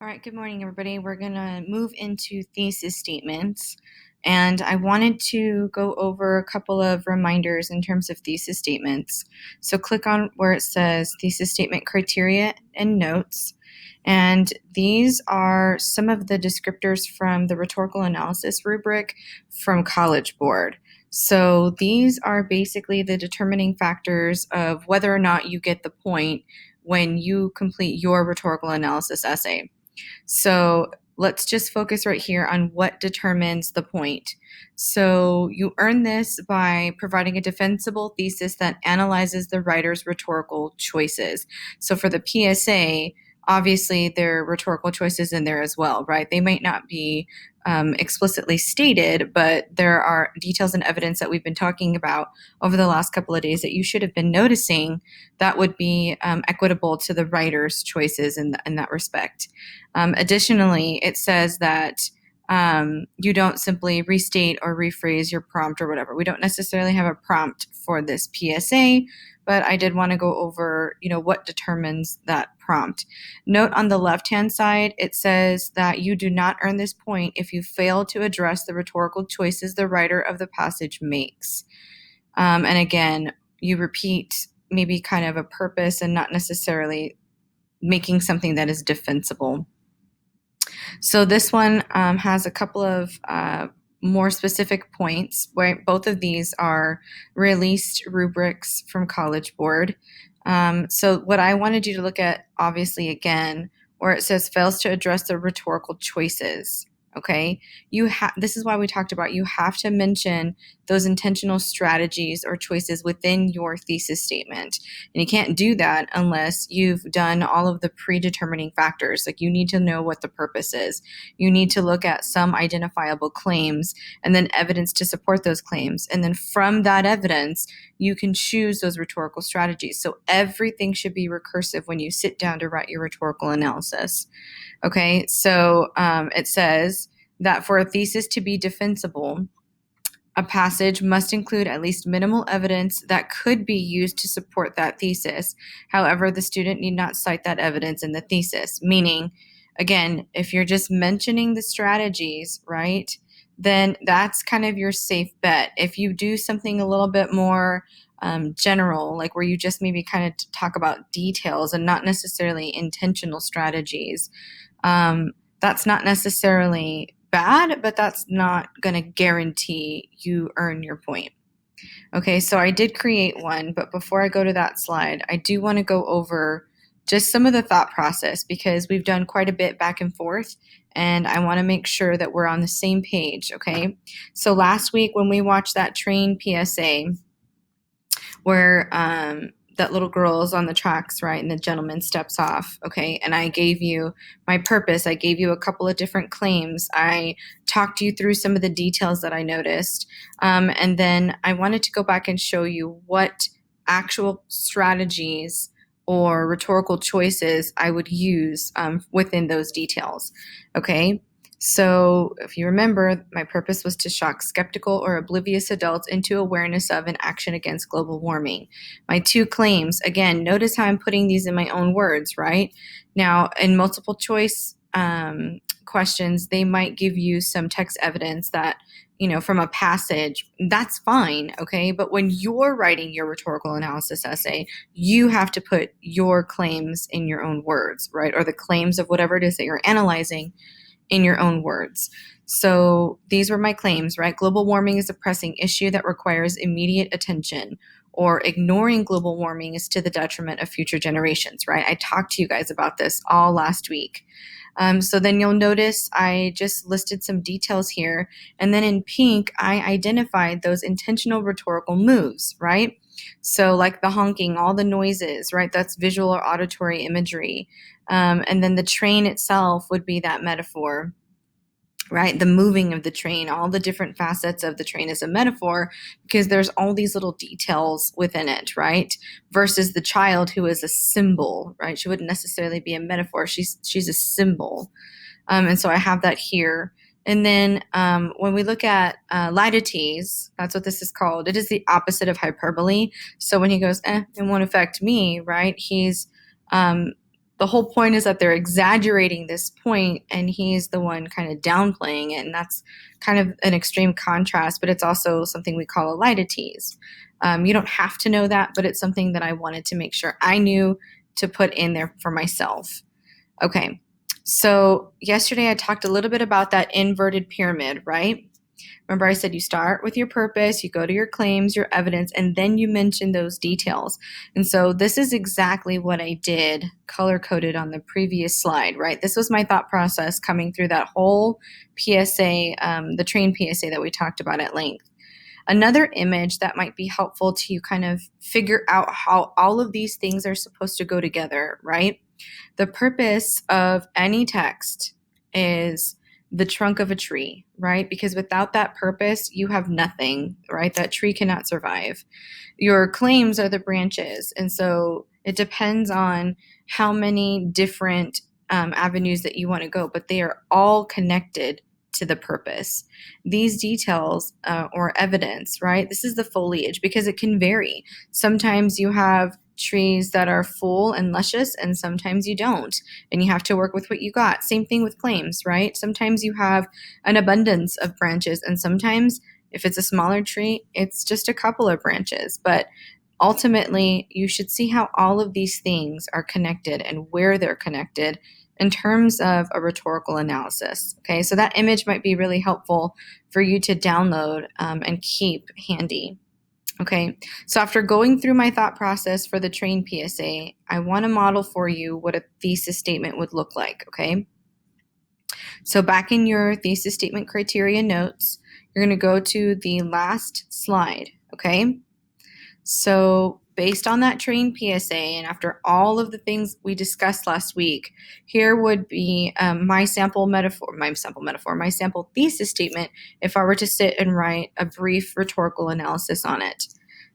All right, good morning, everybody. We're going to move into thesis statements. And I wanted to go over a couple of reminders in terms of thesis statements. So click on where it says thesis statement criteria and notes. And these are some of the descriptors from the rhetorical analysis rubric from College Board. So these are basically the determining factors of whether or not you get the point when you complete your rhetorical analysis essay. So let's just focus right here on what determines the point. So you earn this by providing a defensible thesis that analyzes the writer's rhetorical choices. So for the PSA, obviously there are rhetorical choices in there as well, right? They might not be explicitly stated, but there are details and evidence that we've been talking about over the last couple of days that you should have been noticing that would be equitable to the writer's choices in that respect. Additionally, it says that you don't simply restate or rephrase your prompt or whatever. We don't necessarily have a prompt for this PSA, but I did want to go over, what determines that prompt. Note on the left-hand side, it says that you do not earn this point if you fail to address the rhetorical choices the writer of the passage makes. And again, you repeat maybe kind of a purpose and not necessarily making something that is defensible. So this one has a couple of more specific points, right? Both of these are released rubrics from College Board. So what I wanted you to look at, obviously, again, where it says fails to address the rhetorical choices. Okay, this is why we talked about you have to mention those intentional strategies or choices within your thesis statement. And you can't do that unless you've done all of the predetermining factors. Like you need to know what the purpose is. You need to look at some identifiable claims and then evidence to support those claims. And then from that evidence, you can choose those rhetorical strategies. So everything should be recursive when you sit down to write your rhetorical analysis. Okay, so it says that for a thesis to be defensible, a passage must include at least minimal evidence that could be used to support that thesis. However, the student need not cite that evidence in the thesis. Meaning, again, if you're just mentioning the strategies, right, then that's kind of your safe bet. If you do something a little bit more general, like where you just maybe kind of talk about details and not necessarily intentional strategies, that's not necessarily bad, but that's not going to guarantee you earn your point. Okay, so I did create one, but before I go to that slide, I do want to go over just some of the thought process because we've done quite a bit back and forth, and I want to make sure that we're on the same page, okay? So last week when we watched that train PSA, where that little girl is on the tracks, right, and the gentleman steps off, okay, and I gave you my purpose. I gave you a couple of different claims. I talked you through some of the details that I noticed, and then I wanted to go back and show you what actual strategies or rhetorical choices I would use within those details, okay? So if you remember, my purpose was to shock skeptical or oblivious adults into awareness of and action against global warming. My two claims, again, notice how I'm putting these in my own words, right? Now, in multiple choice questions, they might give you some text evidence that, from a passage, that's fine, okay? But when you're writing your rhetorical analysis essay, you have to put your claims in your own words, right? Or the claims of whatever it is that you're analyzing in your own words. So these were my claims, right? Global warming is a pressing issue that requires immediate attention, or ignoring global warming is to the detriment of future generations, right? I talked to you guys about this all last week. So then you'll notice I just listed some details here. And then in pink, I identified those intentional rhetorical moves, right? So like the honking, all the noises, right? That's visual or auditory imagery. And then the train itself would be that metaphor, right? The moving of the train, all the different facets of the train is a metaphor because there's all these little details within it, right? Versus the child who is a symbol, right? She wouldn't necessarily be a metaphor. She's a symbol. And so I have that here. And then when we look at latites, that's what this is called. It is the opposite of hyperbole. So when he goes, it won't affect me, right? He's the whole point is that they're exaggerating this point and he's the one kind of downplaying it. And that's kind of an extreme contrast, but it's also something we call a lie to tease. You don't have to know that, but it's something that I wanted to make sure I knew to put in there for myself. Okay, so yesterday I talked a little bit about that inverted pyramid, right? Remember I said you start with your purpose, you go to your claims, your evidence, and then you mention those details. And so this is exactly what I did, color-coded on the previous slide, right? This was my thought process coming through that whole PSA, the train PSA that we talked about at length. Another image that might be helpful to you kind of figure out how all of these things are supposed to go together, right? The purpose of any text is the trunk of a tree, right? Because without that purpose, you have nothing, right? That tree cannot survive. Your claims are the branches. And so it depends on how many different avenues that you want to go, but they are all connected to the purpose. These details or evidence, right? This is the foliage because it can vary. Sometimes you have trees that are full and luscious and sometimes you don't, and you have to work with what you got. Same thing with claims, right? Sometimes you have an abundance of branches and sometimes if it's a smaller tree, it's just a couple of branches. But ultimately, you should see how all of these things are connected and where they're connected in terms of a rhetorical analysis. Okay, so that image might be really helpful for you to download and keep handy. Okay, so after going through my thought process for the train PSA, I want to model for you what a thesis statement would look like. Okay, so back in your thesis statement criteria notes, you're going to go to the last slide. Okay, so based on that train PSA and after all of the things we discussed last week, here would be my sample thesis statement if I were to sit and write a brief rhetorical analysis on it.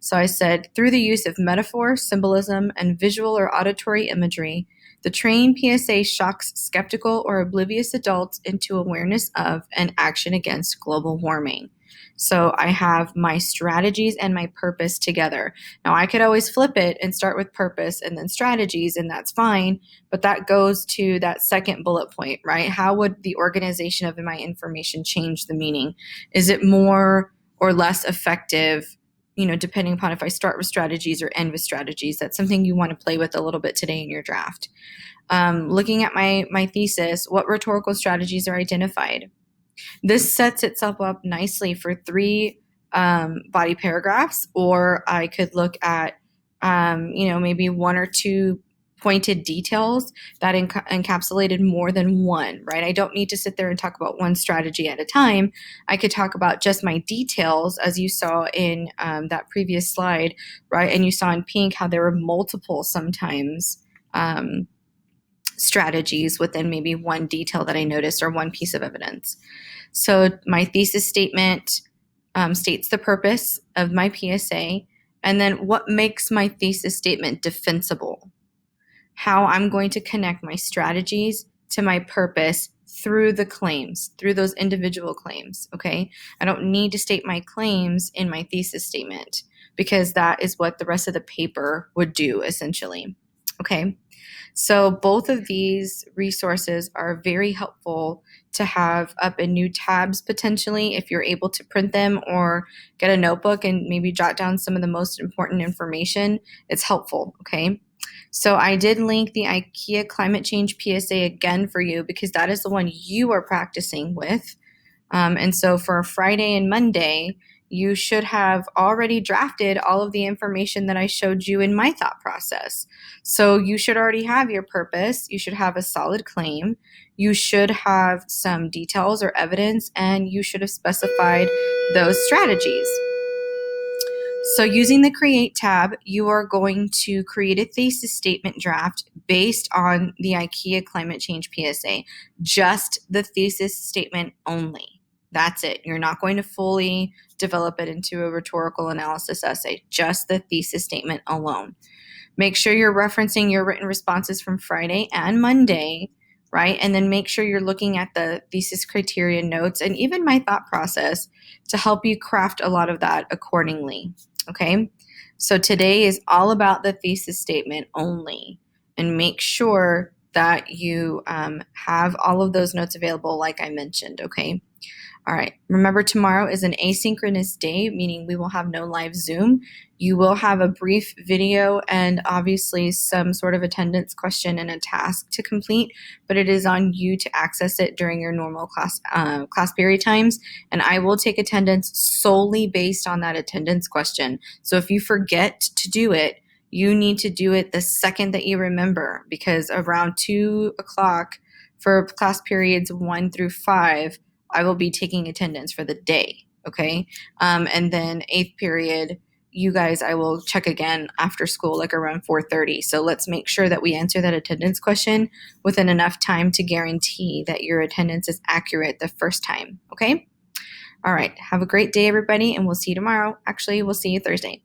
So I said, through the use of metaphor, symbolism, and visual or auditory imagery, the train PSA shocks skeptical or oblivious adults into awareness of and action against global warming. So I have my strategies and my purpose together. Now I could always flip it and start with purpose and then strategies, and that's fine, but that goes to that second bullet point, right? How would the organization of my information change the meaning? Is it more or less effective, depending upon if I start with strategies or end with strategies? That's something you want to play with a little bit today in your draft. Looking at my thesis, what rhetorical strategies are identified? This sets itself up nicely for 3 body paragraphs, or I could look at, maybe 1 or 2 pointed details that encapsulated more than one, right? I don't need to sit there and talk about one strategy at a time. I could talk about just my details, as you saw in that previous slide, right? And you saw in pink how there were multiple sometimes strategies within maybe one detail that I noticed or one piece of evidence. So my thesis statement states the purpose of my PSA, and then what makes my thesis statement defensible, how I'm going to connect my strategies to my purpose through the claims, through those individual claims, okay? I don't need to state my claims in my thesis statement because that is what the rest of the paper would do essentially, okay? So both of these resources are very helpful to have up in new tabs potentially if you're able to print them or get a notebook and maybe jot down some of the most important information. It's helpful, okay? So I did link the IKEA climate change PSA again for you because that is the one you are practicing with. And so for Friday and Monday, you should have already drafted all of the information that I showed you in my thought process. So you should already have your purpose. You should have a solid claim. You should have some details or evidence, and you should have specified those strategies. So using the Create tab, you are going to create a thesis statement draft based on the IKEA climate change PSA, just the thesis statement only. That's it. You're not going to fully develop it into a rhetorical analysis essay, just the thesis statement alone. Make sure you're referencing your written responses from Friday and Monday, right? And then make sure you're looking at the thesis criteria notes and even my thought process to help you craft a lot of that accordingly, okay? So today is all about the thesis statement only, and make sure that you have all of those notes available like I mentioned, okay? All right, remember tomorrow is an asynchronous day, meaning we will have no live Zoom. You will have a brief video and obviously some sort of attendance question and a task to complete, but it is on you to access it during your normal class period times. And I will take attendance solely based on that attendance question. So if you forget to do it, you need to do it the second that you remember, because around 2 o'clock for class periods 1 through 5, I will be taking attendance for the day, okay? And then 8th period, you guys, I will check again after school, like around 4:30. So let's make sure that we answer that attendance question within enough time to guarantee that your attendance is accurate the first time, okay? All right, have a great day, everybody, and we'll see you tomorrow. Actually, we'll see you Thursday.